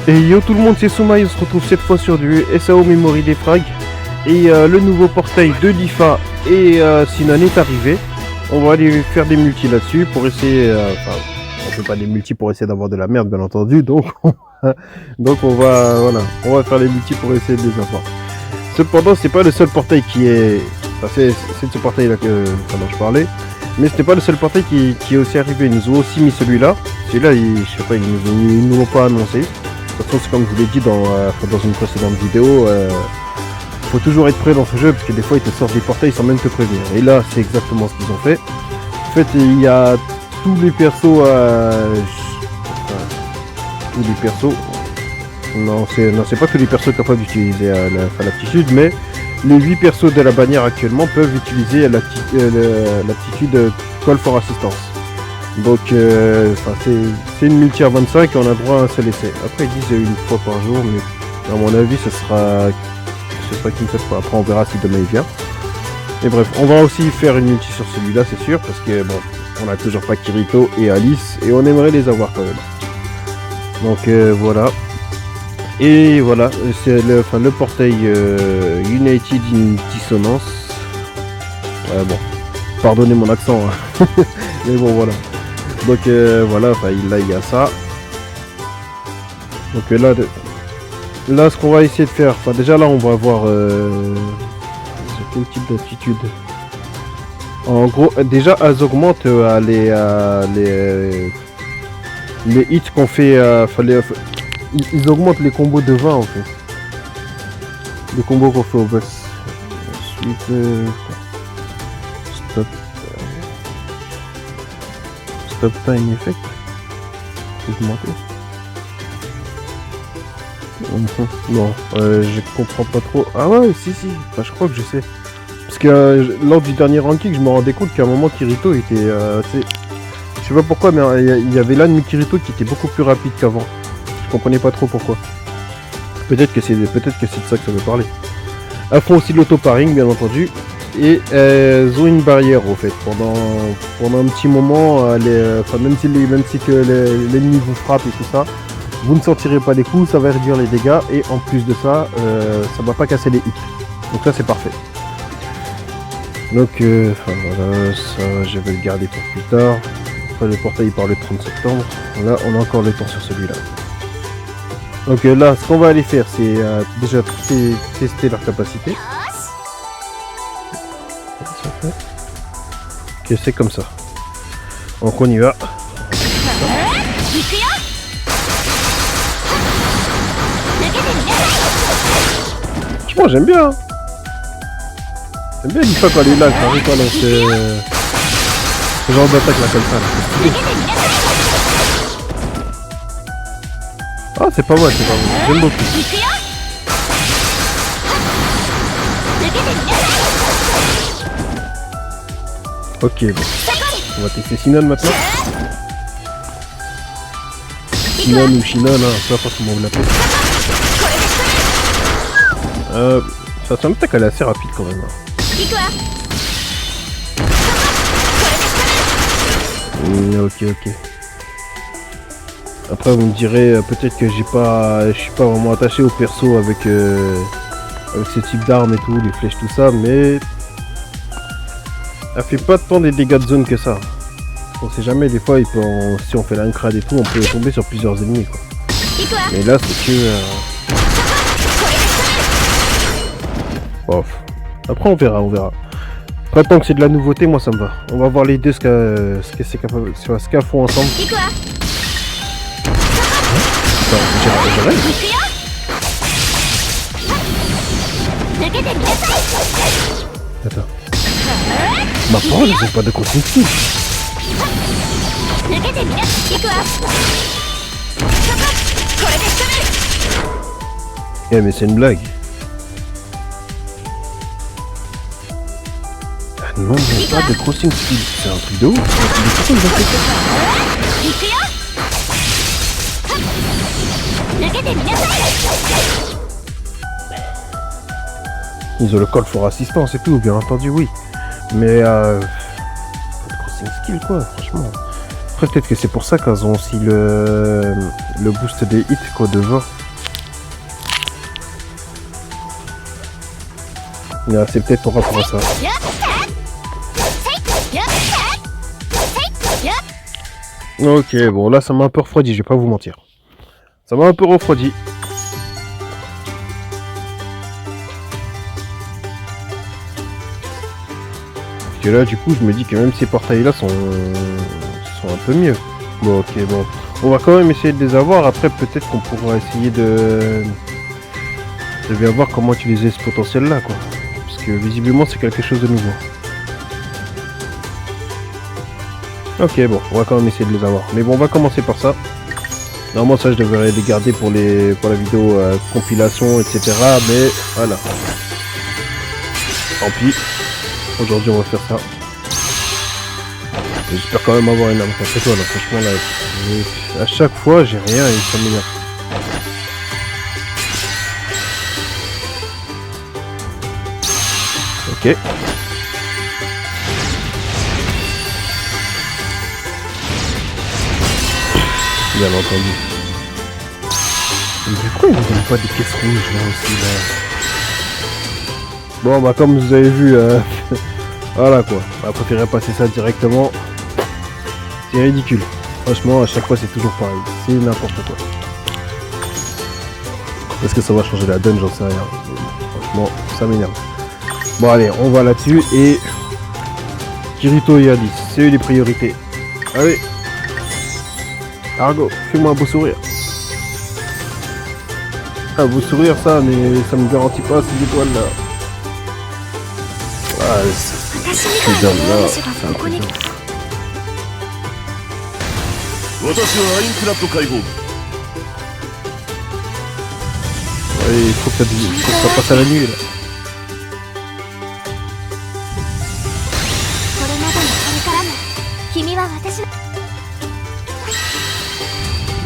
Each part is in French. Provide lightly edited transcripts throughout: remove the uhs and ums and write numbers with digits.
Et yo tout le monde, c'est Souma, on se retrouve cette fois sur du SAO Memory des frags. Et le nouveau portail de l'IFA et Sinan est arrivé. On va aller faire des multis là-dessus pour essayer... Enfin, on fait pas des multis pour essayer d'avoir de la merde bien entendu. Donc on va voilà, on va faire les multis pour essayer de les avoir. Cependant, c'est pas le seul portail qui est... Enfin, c'est de ce portail là dont je parlais. Mais c'était pas le seul portail qui est aussi arrivé. Ils nous ont aussi mis celui-là. Celui-là, je sais pas, ils nous l'ont pas annoncé. De toute façon, c'est comme je vous l'ai dit dans une précédente vidéo, faut toujours être prêt dans ce jeu parce que des fois ils te sortent des portails sans même te prévenir. Et là, c'est exactement ce qu'ils ont fait. En fait, il y a tous les persos, tous les persos. Non, c'est pas tous les persos capables d'utiliser l'aptitude, mais les 8 persos de la bannière actuellement peuvent utiliser l'aptitude Call for Assistance. Donc c'est une multi à 25 et on a droit à un seul essai. Après ils disent une fois par jour, mais à mon avis ce sera qu'une seule fois. Après on verra si demain il vient. Et bref, on va aussi faire une multi sur celui-là, c'est sûr, parce que bon, on a toujours pas Kirito et Alice et on aimerait les avoir quand même. Donc voilà. Et voilà, c'est le portail United in Dissonance. Ouais bon, pardonnez mon accent, hein. Mais bon voilà. Donc voilà, là il y a ça. Donc là ce qu'on va essayer de faire, déjà là on va voir quel type d'attitude. En gros, déjà elles augmentent les hits qu'on fait, ils augmentent les combos de 20 en fait. Les combos qu'on fait au boss. Ensuite, stop time effect. Augmenter. Non, je comprends pas trop. Ah ouais, si, je crois que je sais. Parce que lors du dernier ranking, je me rendais compte qu'à un moment Kirito était... je sais pas pourquoi, mais il y avait l'un de mes Kirito qui était beaucoup plus rapide qu'avant. Je comprenais pas trop pourquoi. Peut-être que c'est de ça que ça veut parler. Elles font aussi l'auto-paring, bien entendu. Et elles ont une barrière au fait. Pendant un petit moment, même si que l'ennemi vous frappe et tout ça, vous ne sentirez pas les coups, ça va réduire les dégâts. Et en plus de ça, ça va pas casser les hits. Donc là c'est parfait. Donc voilà, ça je vais le garder pour plus tard. Après le portail il part le 30 septembre. Là on a encore le temps sur celui-là. Donc là ce qu'on va aller faire c'est déjà tester leur capacité. Ok, c'est comme ça. Donc on y va. Franchement j'aime bien. J'aime bien une fois quand elle est là, quand elle arrive ce genre d'attaque là comme ça. Ah c'est pas mal, j'aime beaucoup. Ok, bon. On va tester Sinan maintenant. Sinan ou Shinan, hein, peu importe comment vous l'appelez. Ça semble qu'elle est assez rapide quand même. Ok. Après vous me direz peut-être que je suis pas vraiment attaché au perso avec ce type d'armes et tout, les flèches tout ça, mais elle fait pas tant des dégâts de zone que ça. On sait jamais, des fois si on fait l'incrade et tout, on peut tomber sur plusieurs ennemis quoi. Mais là c'est que bof. Après on verra. Après tant que c'est de la nouveauté, moi ça me va. On va voir les deux ce qu'elles font ensemble. Attends. Ma parole, c'est pas de consigne. Mais c'est une blague. Ah non, j'ai pas de crossing skill. C'est un truc de ouf. Ils ont le call for assistance et tout, bien entendu, oui. Mais pas de crossing skill quoi, franchement. Après, peut-être que c'est pour ça qu'elles ont aussi le boost des hits, quoi, de 20. C'est peut-être pour rapport à ça. Ok, bon, là, ça m'a un peu refroidi, je vais pas vous mentir. Ça m'a un peu refroidi. Parce que là, du coup, je me dis que même ces portails-là sont un peu mieux. Bon, ok, bon. On va quand même essayer de les avoir. Après, peut-être qu'on pourra essayer de bien voir comment utiliser ce potentiel-là, quoi. Parce que visiblement, c'est quelque chose de nouveau. Ok, bon, on va quand même essayer de les avoir. Mais bon, on va commencer par ça. Normalement, ça, je devrais les garder pour la vidéo compilation, etc. Mais voilà. Tant pis. Aujourd'hui, on va faire ça. J'espère quand même avoir une arme 4 étoiles. Franchement, là, à chaque fois, j'ai rien et ça m'énerve. Ok. Bien entendu. Mais pourquoi ils ne donnent pas des caisses rouges là aussi là? Bon bah comme vous avez vu, voilà quoi. On va préférer passer ça directement. C'est ridicule. Franchement, à chaque fois c'est toujours pareil. C'est n'importe quoi. Est-ce que ça va changer la donne? J'en sais rien. Mais franchement, ça m'énerve. Bon allez, on va là-dessus et Kirito et Alice, c'est eux les priorités. Allez. Argo, fais-moi un beau sourire. Un beau sourire ça, mais ça me garantit pas ces étoiles là. Ah, ces dames là, c'est un truc. Ouais, il faut que ça passe à la nuit là.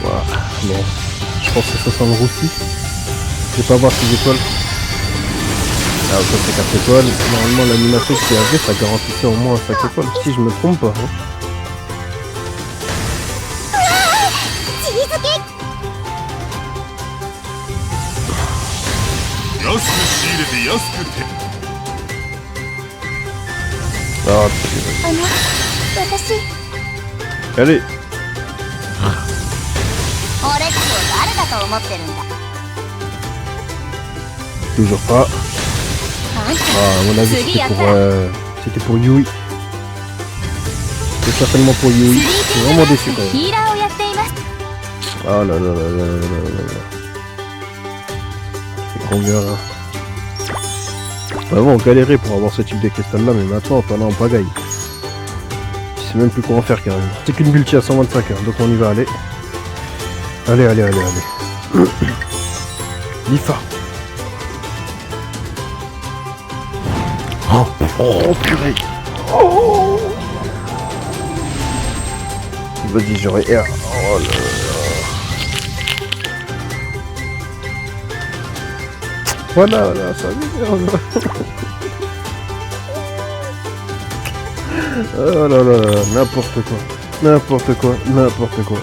Voilà, bon. Je pense que ça sent le roussi. Je vais pas voir ces étoiles. Ah, ça c'est 4 étoiles. Normalement, l'animation qui avait, ça garantissait au moins 5 étoiles. Si je me trompe pas. Hein. Ah, allez. Toujours pas. Ah, à mon avis, c'était pour Yui. C'est certainement pour Yui. Je suis vraiment déçu quand même. Ah là là là là là là là. C'est combien là? Avant on galérait pour avoir ce type de cristal là, mais maintenant on en a en pagaille. Je sais même plus quoi en faire carrément. C'est qu'une multi à 125 heures, donc on y va aller. Allez, allez, allez, allez. Lifa. Oh purée. Oh. Vas-y, j'aurais R. Oh là là. Voilà, là, ça m'énerve. Oh là là, n'importe quoi. N'importe quoi, n'importe quoi.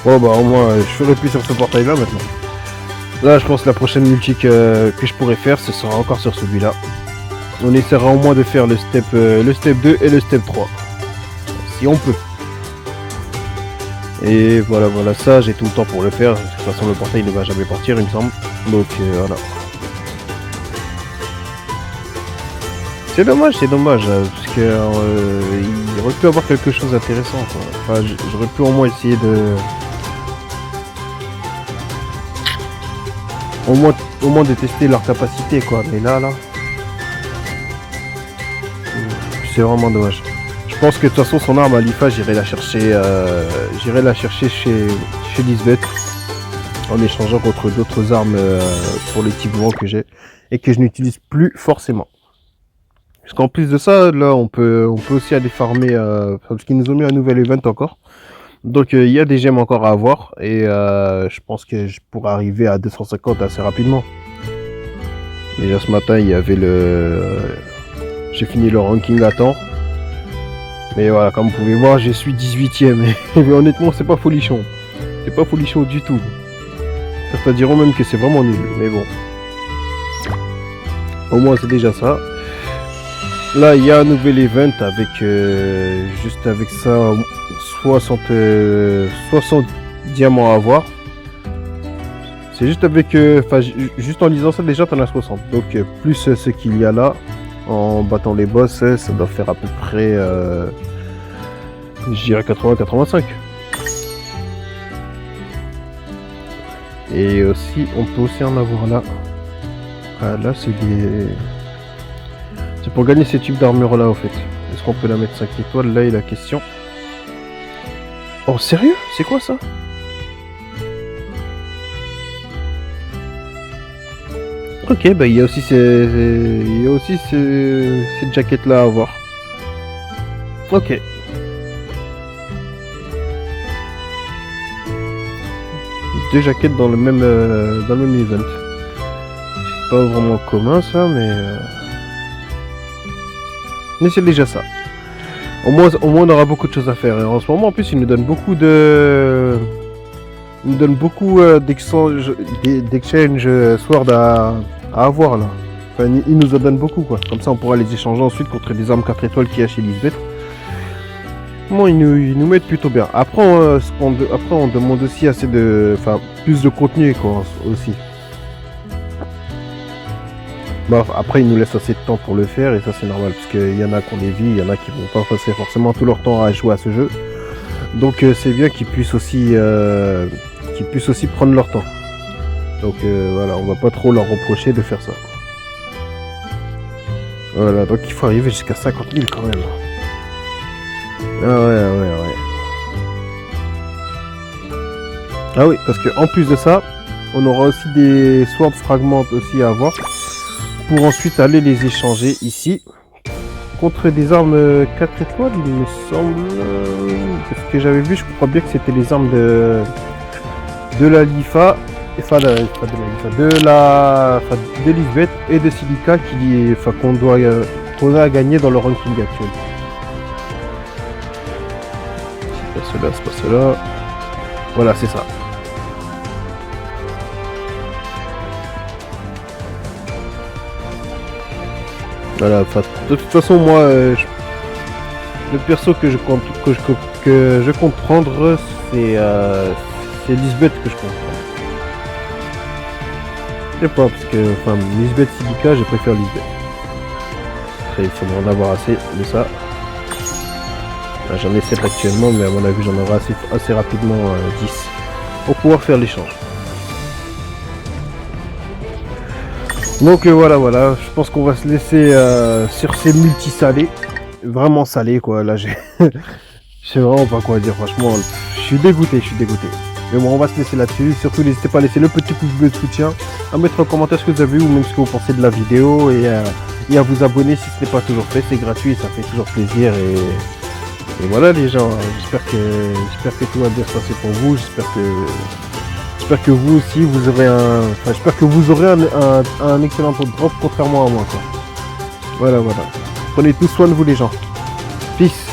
Bon bah au moins, je ferai plus sur ce portail là maintenant. Là, je pense que la prochaine multi que je pourrais faire, ce sera encore sur celui-là. On essaiera au moins de faire le step 2 et le step 3. Si on peut. Et voilà, voilà, ça, j'ai tout le temps pour le faire. De toute façon, le portail ne va jamais partir, il me semble. Donc, voilà. C'est dommage, parce que il aurait pu avoir quelque chose d'intéressant, quoi. Enfin, j'aurais pu au moins essayer de... Au moins de tester leur capacité, quoi. Mais là, c'est vraiment dommage. Je pense que de toute façon son arme à Lifa, j'irai la chercher chez Lisbeth en échangeant contre d'autres armes pour les types vents que j'ai et que je n'utilise plus forcément. Parce qu'en plus de ça, là on peut aussi aller farmer parce qu'ils nous ont mis un nouvel event encore. Donc il y a des gemmes encore à avoir et je pense que je pourrais arriver à 250 assez rapidement. Déjà ce matin il y avait j'ai fini le ranking à temps. Mais voilà, comme vous pouvez voir, je suis 18ème. Mais honnêtement, c'est pas folichon. C'est pas folichon du tout. Certains diront même que c'est vraiment nul. Mais bon. Au moins, c'est déjà ça. Là, il y a un nouvel event avec... juste avec ça, 60 diamants à avoir. C'est juste avec... Enfin, juste en lisant ça, déjà, t'en as 60. Donc, plus ce qu'il y a là, en battant les boss, ça doit faire à peu près... je dirais 80-85. Et aussi, on peut aussi en avoir là. Ah, là, c'est des... C'est pour gagner ces types d'armure là, au fait. Est-ce qu'on peut la mettre 5 étoiles? Là est la question. Oh, sérieux? C'est quoi ça? Ok, bah il y a aussi cette jaquette là à avoir. Ok. Deux jaquettes dans le même event. C'est pas vraiment commun ça, mais c'est déjà ça. Au moins on aura beaucoup de choses à faire. Et en ce moment en plus il nous donne beaucoup d'exchange sword à avoir là. Enfin, il nous en donne beaucoup quoi. Comme ça on pourra les échanger ensuite contre des armes 4 étoiles qu'il y a chez Lisbeth. Bon, ils nous mettent plutôt bien. Après on demande aussi assez de... Enfin, plus de contenu quoi aussi. Bon, après ils nous laissent assez de temps pour le faire et ça c'est normal. Parce qu'il y en a qui ont des vies, il y en a qui vont pas passer forcément tout leur temps à jouer à ce jeu. Donc c'est bien qu'ils puissent aussi prendre leur temps. Donc voilà, on va pas trop leur reprocher de faire ça. Voilà, donc il faut arriver jusqu'à 50 000 quand même. Ah ouais. Ah oui, parce que en plus de ça, on aura aussi des sword fragments aussi à avoir. Pour ensuite aller les échanger ici. Contre des armes 4 étoiles, il me semble. Parce que j'avais vu, je crois bien que c'était les armes de la Lifa. Enfin, de Lisbeth et de Silica qu'on a gagné dans le ranking actuel. C'est pas cela. Voilà, c'est ça. Voilà, de toute façon, moi, le perso que je compte prendre, c'est Lisbeth que je compte prendre. Je sais pas, parce que, enfin, Lisbeth Silica, je préfère Lisbeth. Après, il faudra en avoir assez de ça. J'en ai 7 actuellement, mais à mon avis, j'en aurai assez rapidement 10 pour pouvoir faire l'échange. Donc voilà, je pense qu'on va se laisser sur ces multi-salés. Vraiment salés, quoi. Là, je sais vraiment pas quoi dire, franchement. Je suis dégoûté. Mais bon, on va se laisser là-dessus. Surtout, n'hésitez pas à laisser le petit pouce bleu de soutien, à mettre en commentaire ce que vous avez vu ou même ce que vous pensez de la vidéo et à vous abonner si ce n'est pas toujours fait. C'est gratuit et ça fait toujours plaisir. Et voilà les gens, j'espère que tout va bien se passer pour vous. J'espère que vous aussi vous aurez un excellent drop contrairement à moi quoi. Voilà. Prenez tout soin de vous les gens. Peace.